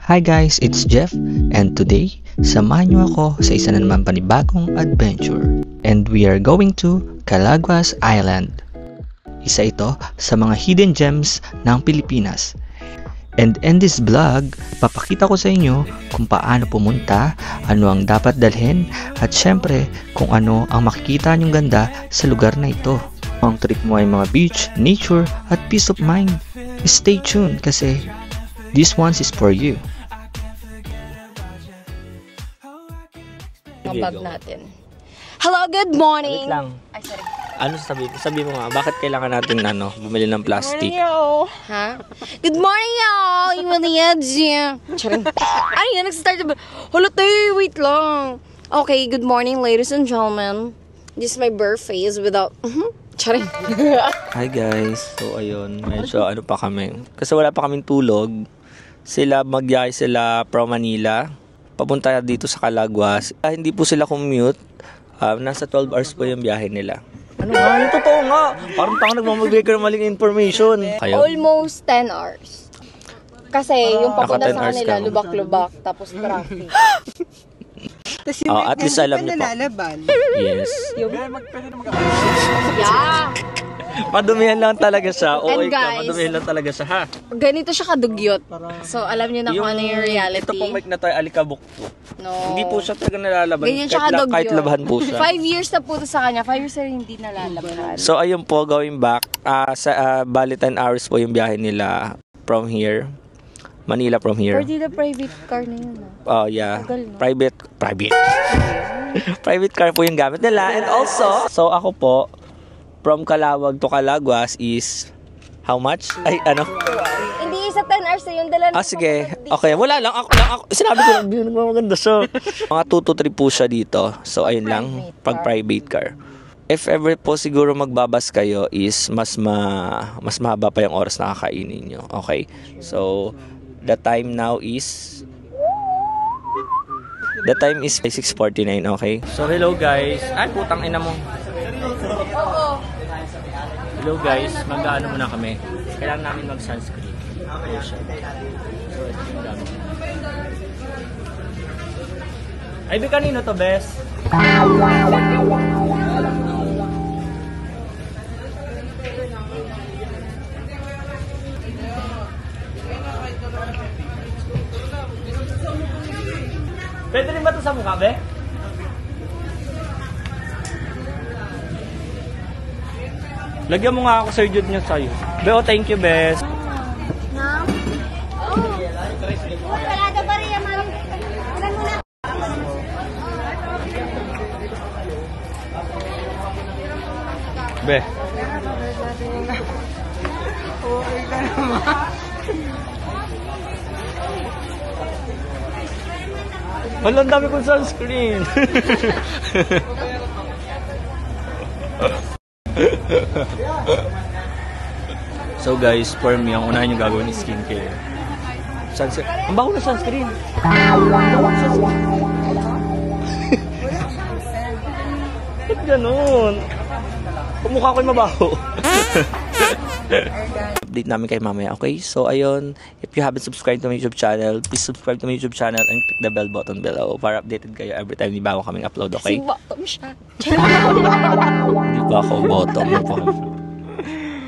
Hi guys, it's Jeff and today, samahan niyo ako sa isa na naman panibagong adventure. And we are going to Calaguas Island. Isa ito sa mga hidden gems ng Pilipinas. And in this vlog, papakita ko sa inyo kung paano pumunta, ano ang dapat dalhin, at syempre kung ano ang makikita niyong ganda sa lugar na ito. Ang trip mo ay mga beach, nature, at peace of mind. Stay tuned kasi this one is for you. Ang bag natin. Hello, good morning! Wait lang. Ay, sorry. Ano sabi mo nga, bakit kailangan natin bumili ng plastic? Ha? Good morning, y'all! You will need you. Charing. Ano yan? Nag-start na ba? Hala, wait lang. Okay, good morning, ladies and gentlemen. This is my birthday without... Charing. Hi guys. So ayun, medyo ano pa kami. Kasi wala pa kaming tulog. Magyaya sila from Manila. Papunta dito sa Calaguas. Hindi po sila commute. Nasa 12 hours po yung biyahe nila. Ano nga? Yung totoo nga. Parang nagmamagbigay ka ng maling information. Kayo? Almost 10 hours. Kasi yung papunta sa hours kanila, ka. lubak-lubak, tapos traffic. At least alam niyo po. Yes. Yeah! Madumihan lang talaga siya. And Okay ka, guys, madumihan lang talaga siya ha. Ganito siya kadugyot. So, alam niyo na kung ano yung reality. Ito pong mic na to ay alikabok po. No. Hindi po siya talaga nalalaban. Ganyan siya kadugyot. Kahit labahan po siya. 5 years na po ito sa kanya. 5 years na hindi nalalabahan. So ayun po, going back, bali 10 hours po yung biyahe nila from here. Manila from here. Or di the private car na yun. Oh yeah. Tagal, no? Private. Private car po yung gamit nila. And also, so ako po, from Calawag to Calaguas is how much? Ay, ano? Hindi isa 10 hours na yung dala. Sige. Okay, wala lang. Ako. Sinabi ko lang, maganda siya. Mga 2 to 3 po siya dito. So, ayun lang. Pag private car. If ever po siguro magbabas kayo is mas mahaba pa yung oras na kakainin nyo. Okay? So, the time is 6:49, okay? So, hello guys. Ay, putang ina mo. Hello guys, mag-ano muna kami. Kailangan namin mag-sunscreen. So, ito yung gamit. Ay, kanino to, Bes? Pwede rin ba ito sa mukha, Be? Lagyan mo nga ako, Sir Jude, niya sa'yo. Be, oh, thank you, Bes. Be. Okay ka naman. Wala, ang dami kong sunscreen. So guys, for me, ang unahin yung gagawin is skincare. Sunscreen. Ang baho na sunscreen. Ba't ganun? Kumukha ko yung mabaho. Update namin kayo mamaya, okay? So ayun, if you haven't subscribed to my YouTube channel, please subscribe to my YouTube channel and click the bell button below para updated kayo every time may bago kaming upload, okay? Kasi bottom siya. Hindi pa ako bottom.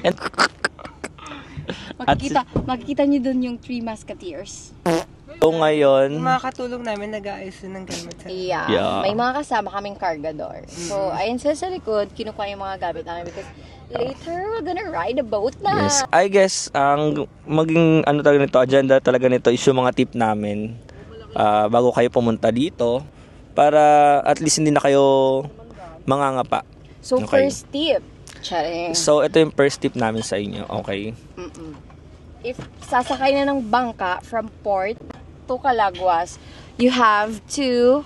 And makikita niyo dun yung 3 Musketeers. so ngayon, Makakatulong namin nag-aayos ng gamit sa Yeah. May mga kasama kaming cargador. So, ayun sila sa likod, kinukuha yung mga gamit namin because later, we're gonna ride a boat na. yes, I guess, ang maging talaga nito, agenda talaga nito is yung mga tip namin bago kayo pumunta dito para at least hindi na kayo mangangapa. So, Okay. first tip. Charing. So, ito yung first tip namin sa inyo, okay? If sasakay na ng bangka from port to Calaguas, you have to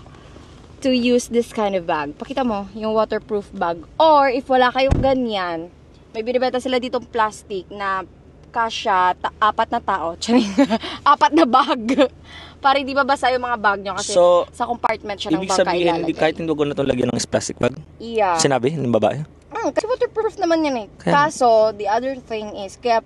use this kind of bag. Pakita mo, yung waterproof bag. Or, if wala kayong ganyan, may binibenta sila ditong plastic na kasya, 4 na tao. Charing. 4 na bag. Para hindi mabasa yung mga bag nyo kasi So, sa compartment siya ng ibig bangka sabihin, ilalagay. kahit hindi ko na itong lagyan ng plastic bag? Yeah. Sinabi ng babae? Kasi waterproof naman yan eh. Kaya- Kaso, the other thing is, kaya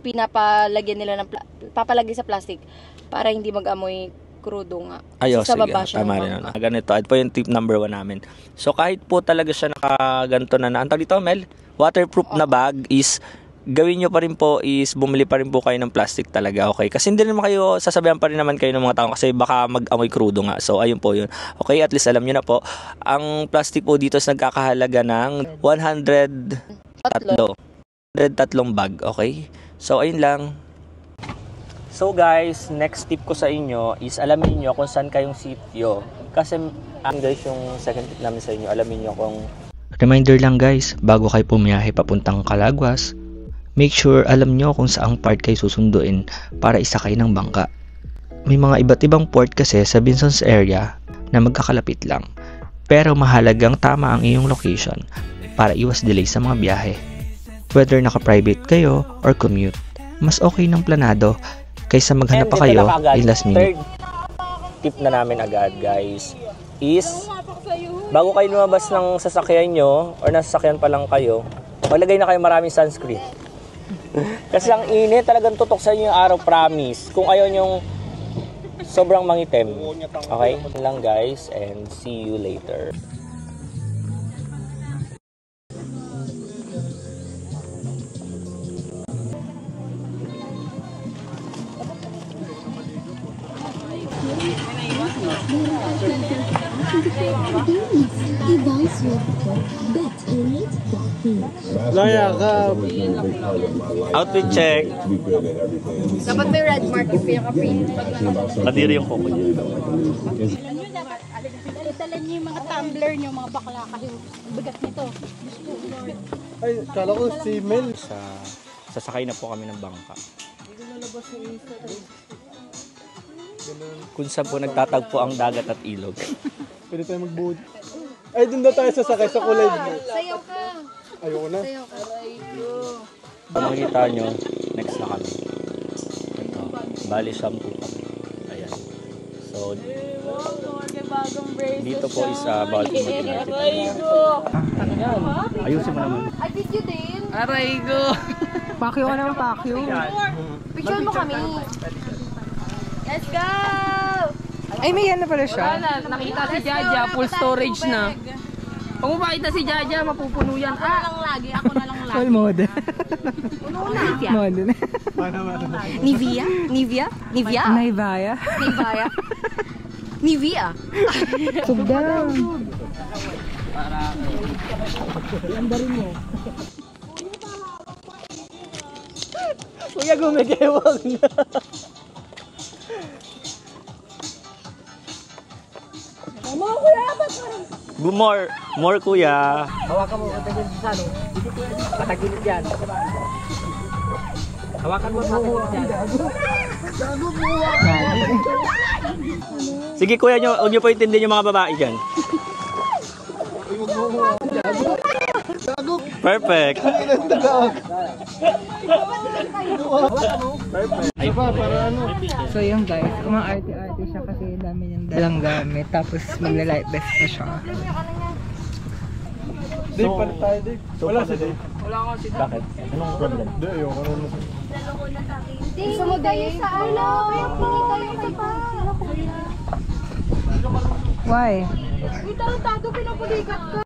pinapalagyan nila ng papalagay sa plastic para hindi mag-amoy krudo nga. Ayo, Sa sige. baba siya Tama ng rin. bangka. Ganito. Ito po yung tip number 1 namin. So, kahit po talaga siya nakaganto na antag dito, Mel, waterproof na bag is gawin nyo pa rin po is bumili pa rin po kayo ng plastic talaga, okay? Kasi hindi naman kayo, sasabihan pa rin naman kayo ng mga tao kasi baka mag-amoy krudo nga. So, ayun po yun. Okay, at least alam nyo na po. Ang plastic po dito is nagkakahalaga ng 103 bag, okay? So, ayun lang. So, guys, next tip ko sa inyo is alamin nyo kung saan kayong sitio. Kasi, guys, yung second tip namin sa inyo, alamin nyo kung Reminder lang guys, bago kayo pumiyahe papuntang Calaguas, make sure alam nyo kung saang part kayo susunduin para isakay ng bangka. May mga iba't ibang port kasi sa Binzon's area na magkakalapit lang. Pero mahalagang tama ang iyong location para iwas delay sa mga biyahe. Whether naka-private kayo or commute, mas okay ng planado kaysa maghanap pa kayo in last minute. Third tip na namin agad, guys, is bago kayo lumabas ng sasakyan nyo or nasa sasakyan pa lang kayo, maglagay na kayo maraming sunscreen. Kasi ang init, talagang tutok sa inyo yung araw, promise. Kung ayaw nyong sobrang mangitim. Okay? Yun lang guys, and see you later. Outfit check. Dapat may red mark yung pinaka-print. Kadiri yung kuko niya. Dala niyo yung mga tumbler niyo, mga bakla kasi bigat nito. Ay, kala ko si Mel. Sasakay na po kami ng bangka. Kung saan po nagtatagpo ang dagat at ilog. Pwede tayo mag-boat. Ay, dun na tayo sasakay sa kulay. Sayaw ka. Ayoko na. Sayaw ka. Makikita nyo, next na kami. Ito, bali shampoo kami. Ayan. So, dito po is bawal po mag-inarkit. Ayusin mo naman. Ay, video din. Aray ko! Pakyo ka naman, pakyo. Picture mo kami. Let's go! Ay, may yan na pala siya. Nakita si Jaja, full storage na. Pag makita si Jaja, mapupuno yan. Ako na lang lagi, ako na lang lagi. Full model. Nivea? Model. Nivea? Nivea? Nivea? Naibaya. Nivea? Nivea? Subdan. Kuya, gumigewag na. More kuya. Hawakan mo kung tagilid sa ano. Patagilid yan. Hawakan mo patagilid yan. Sige kuya, huwag nyo po intindihin yung mga babae dyan. Perfect. Ay pa, para ano? So yung guys, umaarte-arte siya kasi dami niyang dalang gamit. Tapos magla-light vest pa siya. Dave, palit tayo, Dave. Wala si Dave. Bakit? Anong problem? Hindi, ayoko na naman. Gusto mo tayo sa ano? Kaya pili tayo sa pa. Why? Uy, tarantado, pinapulikat ka.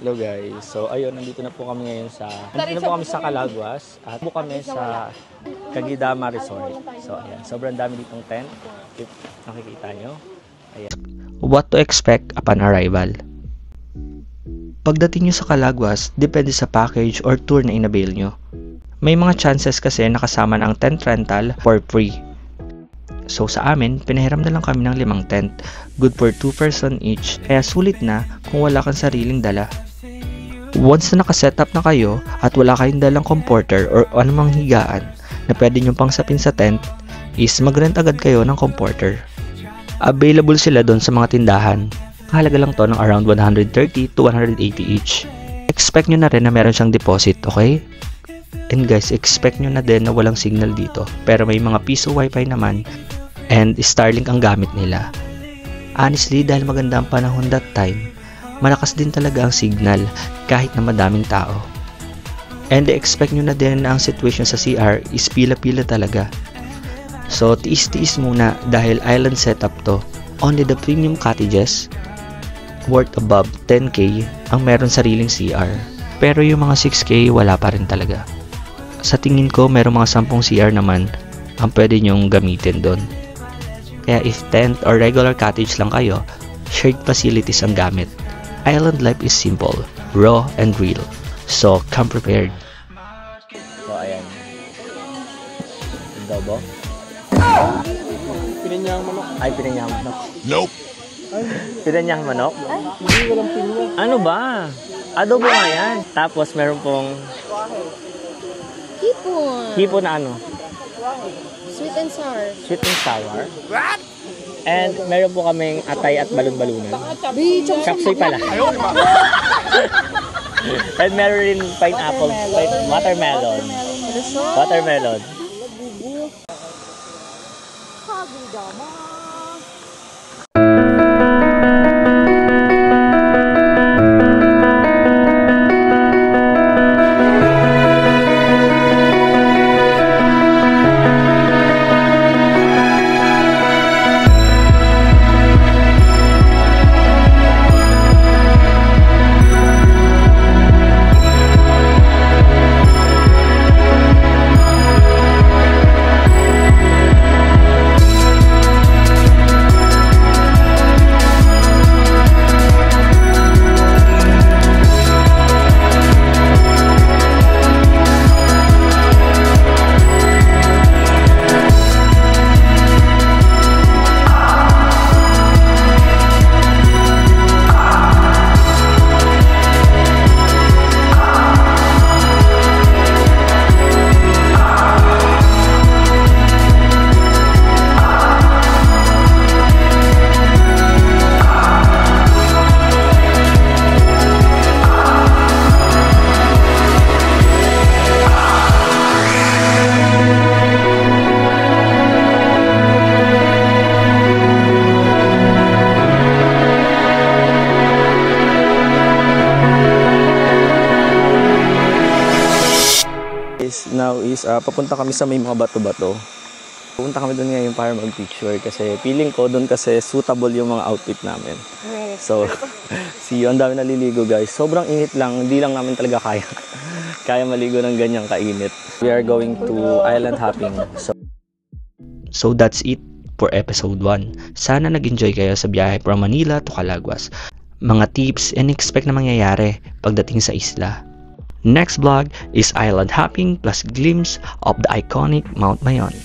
Hello guys. So ayun, nandito na po kami ngayon sa Calaguas at po kami sa Kagidama Resort. So ayan, sobrang dami ditong tent. If nakikita nyo. Ayan. What to expect upon arrival? Pagdating nyo sa Calaguas, depende sa package or tour na inabail nyo. May mga chances kasi nakasama na ang tent rental for free. So sa amin, pinahiram na lang kami ng 5 tent. Good for 2 person each, kaya sulit na kung wala kang sariling dala. Once na nakasetup na kayo at wala kayong dalang comforter or anumang higaan na pwede nyo pang sapin sa tent, is mag-rent agad kayo ng comforter. Available sila doon sa mga tindahan. Kahalaga lang to ng around 130 to 180 each. Expect nyo na rin na meron siyang deposit, okay? And guys, expect nyo na din na walang signal dito. Pero may mga piso wifi naman and Starlink ang gamit nila. Honestly, dahil maganda ang panahon that time, malakas din talaga ang signal kahit na madaming tao. And expect nyo na din na ang situation sa CR is pila-pila talaga. So, tiis-tiis muna dahil island setup to. Only the premium cottages worth above 10k ang meron sariling CR. Pero yung mga 6k wala pa rin talaga. Sa tingin ko, merong mga 10 CR naman ang pwede nyong gamitin doon. Kaya if tent or regular cottage lang kayo, shared facilities ang gamit. Island life is simple, raw and real. So, come prepared. So ayan. Adobo? Pininyang manok. Ay, pininyang manok. Nope. Pininyang manok? Hindi, walang pinya. Ano ba? Adobo nga yan. Tapos meron pong Hipon. hipon na ano? Sweet and sour. Sweet and sour. What? And meron po kaming atay at balon-balunan. Chapsoy pala. And meron rin pineapple, watermelon. Watermelon. Now is papunta kami sa may mga bato-bato. Pupunta kami doon ngayon para mag-picture kasi feeling ko doon kasi suitable yung mga outfit namin. So, see you. Ang dami naliligo guys. Sobrang init lang. Hindi lang namin talaga kaya maligo ng ganyang kainit. We are going to island hopping. So that's it for episode 1. Sana nag-enjoy kayo sa biyahe from Manila to Calaguas. Mga tips and expect na mangyayari pagdating sa isla. Next vlog is island hopping plus glimpse of the iconic Mount Mayon.